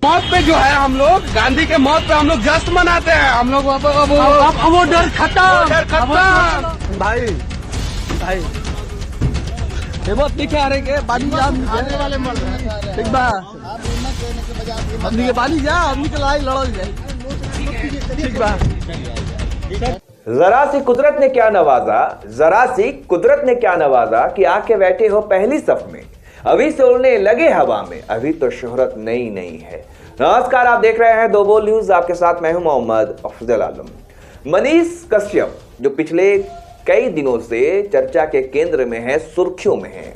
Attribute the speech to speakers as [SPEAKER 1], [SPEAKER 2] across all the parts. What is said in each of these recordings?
[SPEAKER 1] मौत पे जो है हम लोग गांधी के मौत पे हम लोग जश्न मनाते हैं। हम लोग अब वो डर खत्म।
[SPEAKER 2] भाई बहुत दिखा रहे के पानी आने वाले मर रहे ठीक बा हमनी के पानी जा हमनी के लड़ाई लड़ल जाए ठीक बा।
[SPEAKER 3] जरा सी कुदरत ने क्या नवाजा कि आके बैठे हो पहली सफ में, अभी से उड़ने लगे हवा में, अभी तो शोहरत नई नई है। नमस्कार, आप देख रहे हैं दो बोल न्यूज, आपके साथ मैं हूं मोहम्मद अफजल आलम। मनीष कश्यप जो पिछले कई दिनों से चर्चा के केंद्र में है, सुर्खियों में है।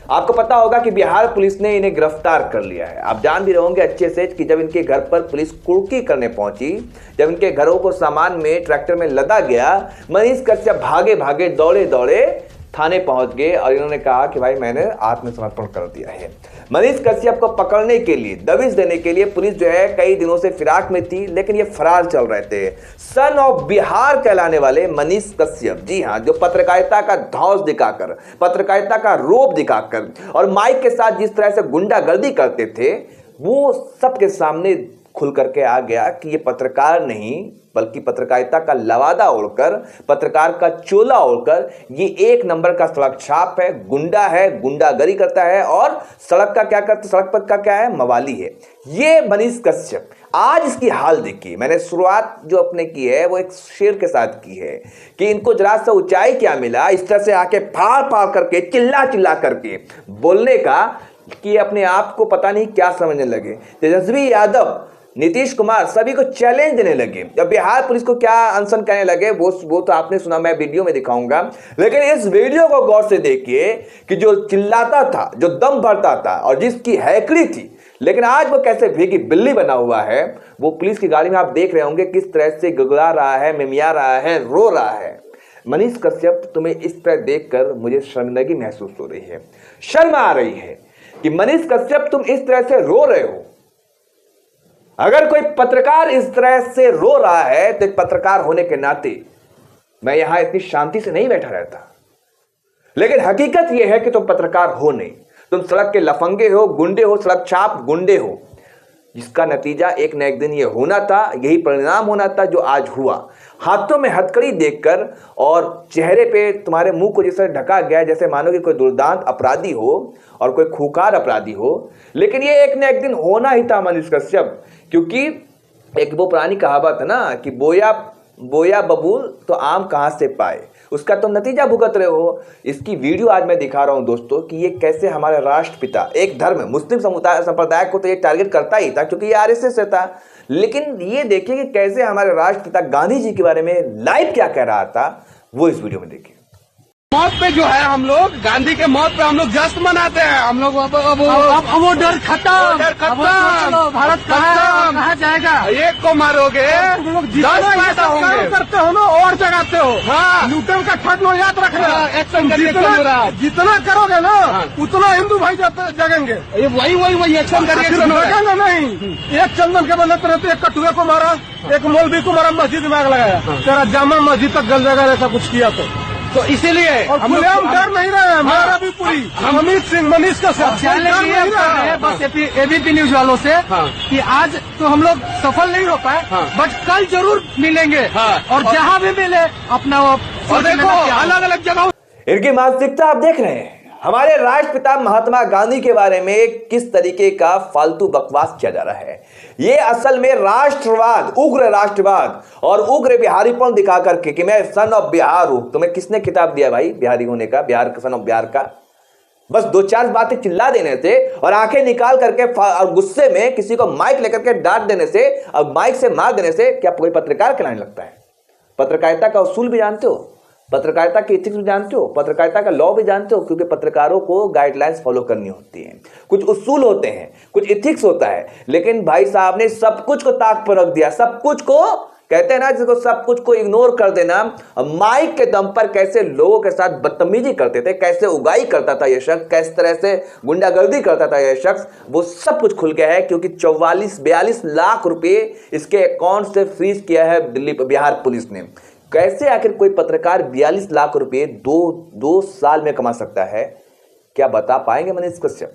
[SPEAKER 3] आपको पता होगा कि बिहार पुलिस ने इन्हें गिरफ्तार कर लिया है। आप जान भी रहोगे अच्छे से कि जब इनके घर पर पुलिस कुर्की करने पहुंची, जब इनके घरों को सामान में ट्रैक्टर में लदा गया, मनीष कश्यप भागे भागे दौड़े दौड़े थाने पहुंच गए और इन्होंने कहा कि भाई मैंने आत्मसमर्पण कर दिया है। मनीष कश्यप को पकड़ने के लिए, दबिश देने के लिए पुलिस जो है कई दिनों से फिराक में थी, लेकिन ये फरार चल रहे थे। सन ऑफ बिहार कहलाने वाले मनीष कश्यप, जी हां, जो पत्रकारिता का धौंस दिखाकर, पत्रकारिता का रोब दिखाकर और माइक के साथ जिस तरह से गुंडागर्दी करते थे, वो सबके सामने खुल करके आ गया कि ये पत्रकार नहीं बल्कि पत्रकारिता का लवादा ओढ़कर, पत्रकार का चोला ओढ़कर ये एक नंबर का सड़क छाप है, गुंडा है, गुंडागर्दी करता है और सड़क का क्या करता, सड़क पर का क्या है, मवाली है। ये मनीष कश्यप, आज इसकी हाल देखिए। मैंने शुरुआत जो अपने की है वो एक शेर के साथ की है कि इनको जरा सा ऊंचाई क्या मिला, इस तरह से आके फाड़ फाड़ करके चिल्ला चिल्ला करके बोलने का कि अपने आप को पता नहीं क्या समझने लगे। तेजस्वी यादव, नीतीश कुमार सभी को चैलेंज देने लगे। जब बिहार पुलिस को क्या अनशन कहने लगे वो तो आपने सुना, मैं वीडियो में दिखाऊंगा। लेकिन इस वीडियो को गौर से देखिए कि जो चिल्लाता था, जो दम भरता था और जिसकी हैकड़ी थी, लेकिन आज वो कैसे भीगी बिल्ली बना हुआ है। वो पुलिस की गाड़ी में आप देख रहे होंगे किस तरह से गगड़ा रहा है, मिमिया रहा है, रो रहा है। मनीष कश्यप, तुम्हें इस तरह देखकर मुझे शर्मिंदगी महसूस हो रही है, शर्म आ रही है कि मनीष कश्यप तुम इस तरह से रो रहे हो। अगर कोई पत्रकार इस तरह से रो रहा है तो एक पत्रकार होने के नाते मैं यहां इतनी शांति से नहीं बैठा रहता। लेकिन हकीकत यह है कि तुम पत्रकार हो नहीं, तुम सड़क के लफंगे हो, गुंडे हो, सड़क छाप गुंडे हो, जिसका नतीजा एक न एक दिन ये होना था, यही परिणाम होना था जो आज हुआ। हाथों में हथकड़ी देखकर और चेहरे पे तुम्हारे मुंह को जैसे ढका गया, जैसे मानो कि कोई दुर्दांत अपराधी हो और कोई खूंखार अपराधी हो। लेकिन ये एक न एक दिन होना ही था मनीष कश्यप, क्योंकि एक वो पुरानी कहावत है ना कि बोया बबूल तो आम कहां से पाए, उसका तुम नतीजा भुगत रहे हो। इसकी वीडियो आज मैं दिखा रहा हूं दोस्तों कि ये कैसे हमारे राष्ट्रपिता, एक धर्म मुस्लिम संप्रदाय को तो ये टारगेट करता ही था क्योंकि ये आरएसएस से था। लेकिन ये देखिए कि कैसे हमारे राष्ट्रपिता गांधी जी के बारे में लाइव क्या कह रहा था, वो इस वीडियो में देखिए।
[SPEAKER 1] मौत पे जो है हम लोग गांधी के मौत पे हम लोग जश्न मनाते हैं। हम लोग अब वो डर खत्म। भारत कहाँ जाएगा? एक को मारोगे 10 पैदा होंगे, करते हो ना और जगाते हो। हाँ, न्यूटन का ठट लो याद रखना, जितना करोगे ना उतना हिंदू भाई जगेंगे। वही एक्शन करेंगे नहीं। एक चंदन के बदले रहते, एक कटुए को मारा, एक मौलवी को मारा, मस्जिद में आग लगाया, तेरा जामा मस्जिद तक गल जगह ऐसा कुछ किया तो इसीलिए हम डर नहीं रहे हैं। हमारा भी पूरी अमित सिंह, मनीष का बस एबीपी न्यूज वालों से कि आज तो हम लोग सफल नहीं हो पाए, बट कल जरूर मिलेंगे और जहां भी मिले अपना वो देखो अलग अलग जगह।
[SPEAKER 3] इनकी मानसिकता आप देख रहे हैं। हमारे राष्ट्रपिता महात्मा गांधी के बारे में किस तरीके का फालतू बकवास किया जा रहा है। ये असल में राष्ट्रवाद, उग्र राष्ट्रवाद और उग्र बिहारीपन दिखा करके कि मैं सन ऑफ बिहार हूं। तुम्हें किसने खिताब दिया भाई बिहारी होने का, बिहार का, सन ऑफ बिहार का? बस दो चार बातें चिल्ला देने से और आंखें निकाल करके और गुस्से में किसी को माइक लेकर के डांट देने से और माइक से मार देने से क्या कोई पत्रकार कहलाने लगता है? पत्रकारिता का उसूल भी जानते हो, पत्रकारिता के इथिक्स भी जानते हो, पत्रकारिता का लॉ भी जानते हो, क्योंकि पत्रकारों को गाइडलाइंस फॉलो करनी होती है, कुछ उसूल होते हैं, कुछ इथिक्स होता है। लेकिन भाई साहब ने सब कुछ को ताक पर रख दिया, सब कुछ को कहते हैं ना जिसको सब कुछ को इग्नोर कर देना। माइक के दम पर कैसे लोगों के साथ बदतमीजी करते थे, कैसे उगाई करता था यह शख्स, किस तरह से गुंडागर्दी करता था यह शख्स, वो सब कुछ खुल गया है। क्योंकि 44-42 लाख रुपए इसके अकाउंट से फ्रीज किया है दिल्ली बिहार पुलिस ने। कैसे आखिर कोई पत्रकार 42 लाख रुपए दो साल में कमा सकता है? क्या बता पाएंगे मनीष कश्यप?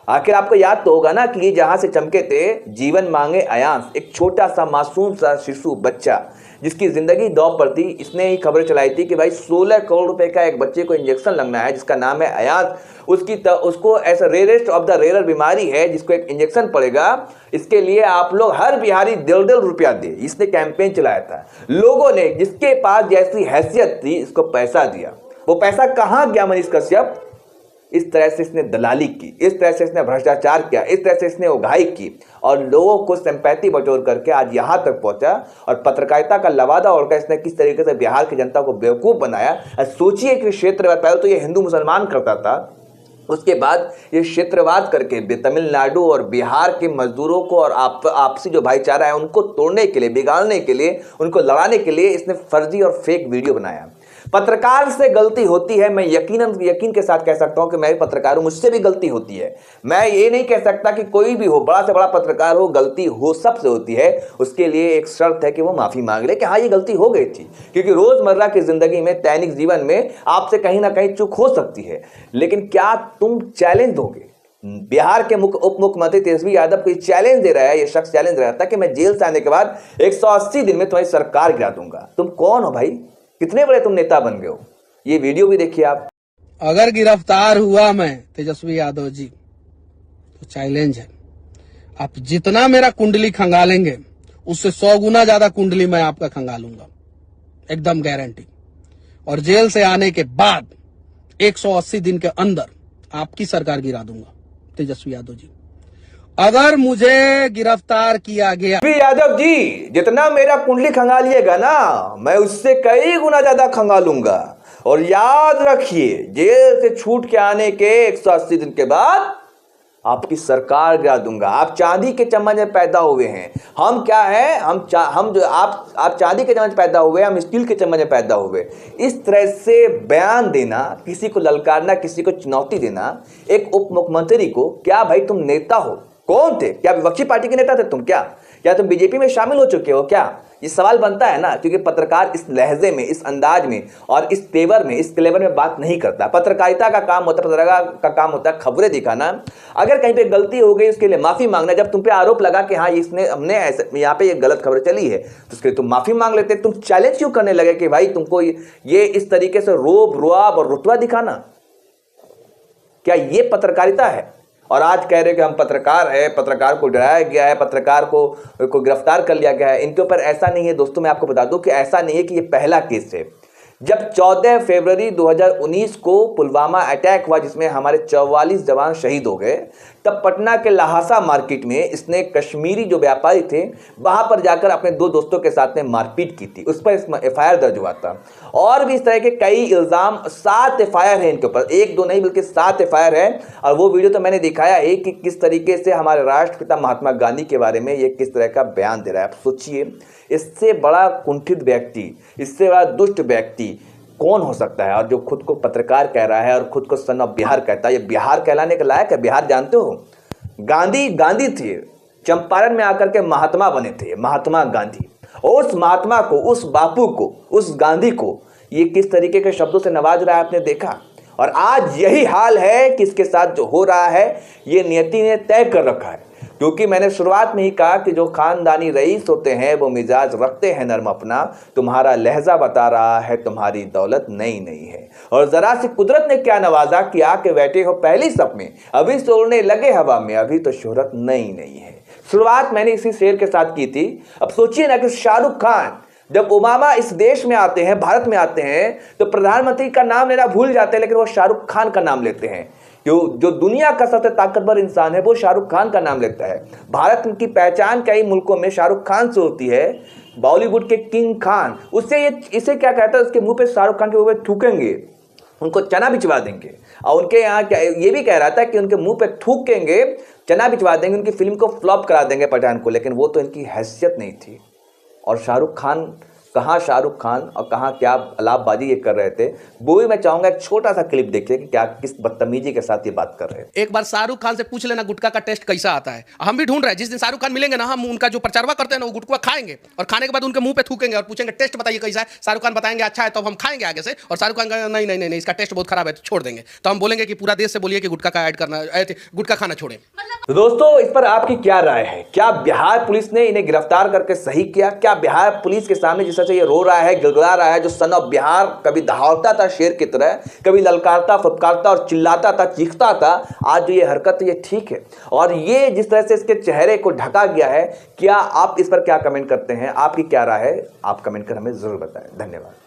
[SPEAKER 3] आखिर आपको याद तो होगा ना कि ये जहां से चमके थे, जीवन मांगे अयांश, एक छोटा सा मासूम सा शिशु बच्चा जिसकी जिंदगी दांव पर थी। इसने ही खबर चलाई थी कि भाई 16 करोड़ रुपए का एक बच्चे को इंजेक्शन लगना है जिसका नाम है अयांश। उसको ऐसा रेयरेस्ट ऑफ द रेयर बीमारी है जिसको एक इंजेक्शन पड़ेगा। इसके लिए आप लोग हर बिहारी 1.5 रुपया दे। इसने कैंपेन चलाया था। लोगों ने जिसके पास जैसी हैसियत थी इसको पैसा दिया। वो पैसा कहां गया मनीष कश्यप? इस तरह से इसने दलाली की, इस तरह से इसने भ्रष्टाचार किया, इस तरह से इसने उगाही की और लोगों को सिंपैथी बटोर करके आज यहां तक पहुंचा। और पत्रकारिता का लवादा ओढ़कर इसने किस तरीके से बिहार की जनता को बेवकूफ बनाया। सोचिए कि क्षेत्रवाद, पहले तो ये हिंदू मुसलमान करता था, उसके बाद ये क्षेत्रवाद करके तमिलनाडु और बिहार के मजदूरों को और आपसी जो भाईचारा है उनको तोड़ने के लिए, बिगाड़ने के लिए, उनको लड़ाने के लिए इसने फर्जी और फेक वीडियो बनाया। पत्रकार से गलती होती है, मैं यकीन के साथ कह सकता हूं कि मैं भी पत्रकार हूं, मुझसे भी गलती होती है। मैं ये नहीं कह सकता कि कोई भी हो, बड़ा से बड़ा पत्रकार हो, गलती हो सबसे होती है। उसके लिए एक शर्त है कि वो माफी मांग ले कि हाँ ये गलती हो गई थी, क्योंकि रोजमर्रा की जिंदगी में, दैनिक जीवन में आपसे कहीं ना कहीं चूक हो सकती है। लेकिन क्या तुम चैलेंज दोगे? बिहार के उप मुख्यमंत्री तेजस्वी यादव को चैलेंज दे रहा है, ये शख्स चैलेंज दे रहा था कि मैं जेल से आने के बाद 180 दिन में तुम्हारी सरकार गिरा दूंगा। तुम कौन हो भाई? कितने बड़े तुम नेता बन गए हो? ये वीडियो भी देखिए आप।
[SPEAKER 1] अगर गिरफ्तार हुआ मैं तेजस्वी यादव जी तो चैलेंज है, आप जितना मेरा कुंडली खंगालेंगे उससे 100 गुना ज्यादा कुंडली मैं आपका खंगालूंगा, एकदम गारंटी। और जेल से आने के बाद 180 दिन के अंदर आपकी सरकार गिरा दूंगा तेजस्वी यादव जी, अगर मुझे गिरफ्तार किया गया।
[SPEAKER 3] यादव जी, जितना मेरा कुंडली खंगालिएगा ना, मैं उससे कई गुना ज्यादा खंगालूंगा। और याद रखिए, जेल से छूट के आने के 180 दिन के बाद आपकी सरकार गिरा दूंगा। आप चांदी के चम्मच में पैदा हुए हैं, हम क्या है, हम जो आप चांदी के चम्मच पैदा हुए, हम स्टील के चम्मच में पैदा हुए। इस तरह से बयान देना, किसी को ललकारना, किसी को चुनौती देना एक उप मुख्यमंत्री को, क्या भाई तुम नेता हो? कौन थे? क्या विपक्षी पार्टी के नेता थे तुम? क्या तुम बीजेपी में शामिल हो चुके हो क्या? ये सवाल बनता है ना, क्योंकि पत्रकार इस लहजे में, इस अंदाज में और इस तेवर में, इस क्लेवर में बात नहीं करता। पत्रकारिता का काम होता है, पत्रकार का काम होता है खबरें दिखाना। अगर कहीं पे गलती हो गई उसके लिए माफी मांगना। जब तुम पे आरोप लगा कि हाँ हमने ऐसे यहाँ पे ये गलत खबर चली है तो उसके लिए तुम माफी मांग लेते। तुम चैलेंज क्यों करने लगे कि भाई तुमको ये इस तरीके से रोब रुआब और रुतबा दिखाना, क्या ये पत्रकारिता है? और आज कह रहे कि हम पत्रकार है, पत्रकार को डराया गया है, पत्रकार को गिरफ्तार कर लिया गया है। इनके ऊपर ऐसा नहीं है दोस्तों, मैं आपको बता दूं कि ऐसा नहीं है कि ये पहला केस है। जब 14 फरवरी 2019 को पुलवामा अटैक हुआ जिसमें हमारे 44 जवान शहीद हो गए, तब पटना के लहासा मार्केट में इसने कश्मीरी जो व्यापारी थे वहां पर जाकर अपने 2 दोस्तों के साथ में मारपीट की थी। उस पर FIR दर्ज हुआ था। और भी इस तरह के कई इल्जाम, 7 FIR है इनके ऊपर, 1-2 नहीं बल्कि 7 FIR है। और वो वीडियो तो मैंने दिखाया है कि किस तरीके से हमारे राष्ट्रपिता महात्मा गांधी के बारे में ये किस तरह का बयान दे रहा है। आप सोचिए, इससे बड़ा कुंठित व्यक्ति, इससे बड़ा दुष्ट व्यक्ति कौन हो सकता है? और जो खुद को पत्रकार कह रहा है और खुद को सन ऑफ बिहार कहता है, ये बिहार कहलाने के लायक है? बिहार जानते हो, गांधी थे, चंपारण में आकर के महात्मा बने थे, महात्मा गांधी। और उस महात्मा को, उस बापू को, उस गांधी को ये किस तरीके के शब्दों से नवाज रहा है आपने देखा। और आज यही हाल है कि इसके साथ जो हो रहा है ये नियति ने तय कर रखा है। क्योंकि मैंने शुरुआत में ही कहा कि जो खानदानी रईस होते हैं वो मिजाज रखते हैं नर्म अपना। तुम्हारा लहजा बता रहा है तुम्हारी दौलत नई नहीं है। और जरा सी कुदरत ने क्या नवाजा कि आके बैठे हो पहली सप में, अभी से उड़ने लगे हवा में, अभी तो शोहरत नई नहीं है। शुरुआत मैंने इसी शेर के साथ की थी। अब सोचिए ना कि शाहरुख खान जब ओबामा इस देश में आते हैं, भारत में आते हैं, तो प्रधानमंत्री का नाम लेना भूल जाते हैं, लेकिन वो शाहरुख खान का नाम लेते हैं। जो दुनिया का सबसे ताकतवर इंसान है वो शाहरुख खान का नाम लेता है। भारत की पहचान कई मुल्कों में शाहरुख खान से होती है। बॉलीवुड के किंग खान, उससे इसे क्या कहता है, उसके मुंह पे शाहरुख खान के मुंह पे थूकेंगे, उनको चना बिचवा देंगे। और उनके यहाँ क्या ये भी कह रहा था कि उनके मुंह पे थूकेंगे, चना बिचवा देंगे, उनकी फिल्म को फ्लॉप करा देंगे पठान को। लेकिन वो तो इनकी हैसियत नहीं थी। और शाहरुख खान कहाँ शाहरुख खान और कहाँ क्या अलापबाजी ये कर रहे थे, वो भी मैं चाहूंगा एक छोटा सा क्लिप देखिए कि क्या किस बदतमीजी के साथ ये बात कर रहे हैं।
[SPEAKER 4] एक बार शाहरुख खान से पूछ लेना गुटखा का टेस्ट कैसा आता है। हम भी ढूंढ रहे हैं, जिस दिन शाहरुख खान मिलेंगे ना, हम उनका जो प्रचारवा करते हैं ना, वो गुटखा खाएंगे और खाने के बाद उनके मुंह पे थूकेंगे और पूछेंगे टेस्ट बताइए कैसा है। शाहरुख खान बताएंगे अच्छा है तो हम खाएंगे आगे से, और शाहरुख खान कहेंगे नहीं नहीं नहीं इसका टेस्ट बहुत खराब है तो छोड़ देंगे। तो हम बोलेंगे कि पूरा देश से बोलिए कि गुटखा का ऐड करना, गुटखा खाना छोड़े।
[SPEAKER 3] तो दोस्तों इस पर आपकी क्या राय है? क्या बिहार पुलिस ने इन्हें गिरफ्तार करके सही किया? क्या बिहार पुलिस के सामने जिस तरह से ये रो रहा है, गिड़गिड़ा रहा है, जो सन ऑफ बिहार कभी दहाड़ता था शेर की तरह, कभी ललकारता फटकारता और चिल्लाता था, चीखता था, आज जो ये हरकत ये ठीक है? और ये जिस तरह से इसके चेहरे को ढका गया है, क्या आप इस पर क्या कमेंट करते हैं? आपकी क्या राय है? आप कमेंट कर हमें जरूर बताएं। धन्यवाद।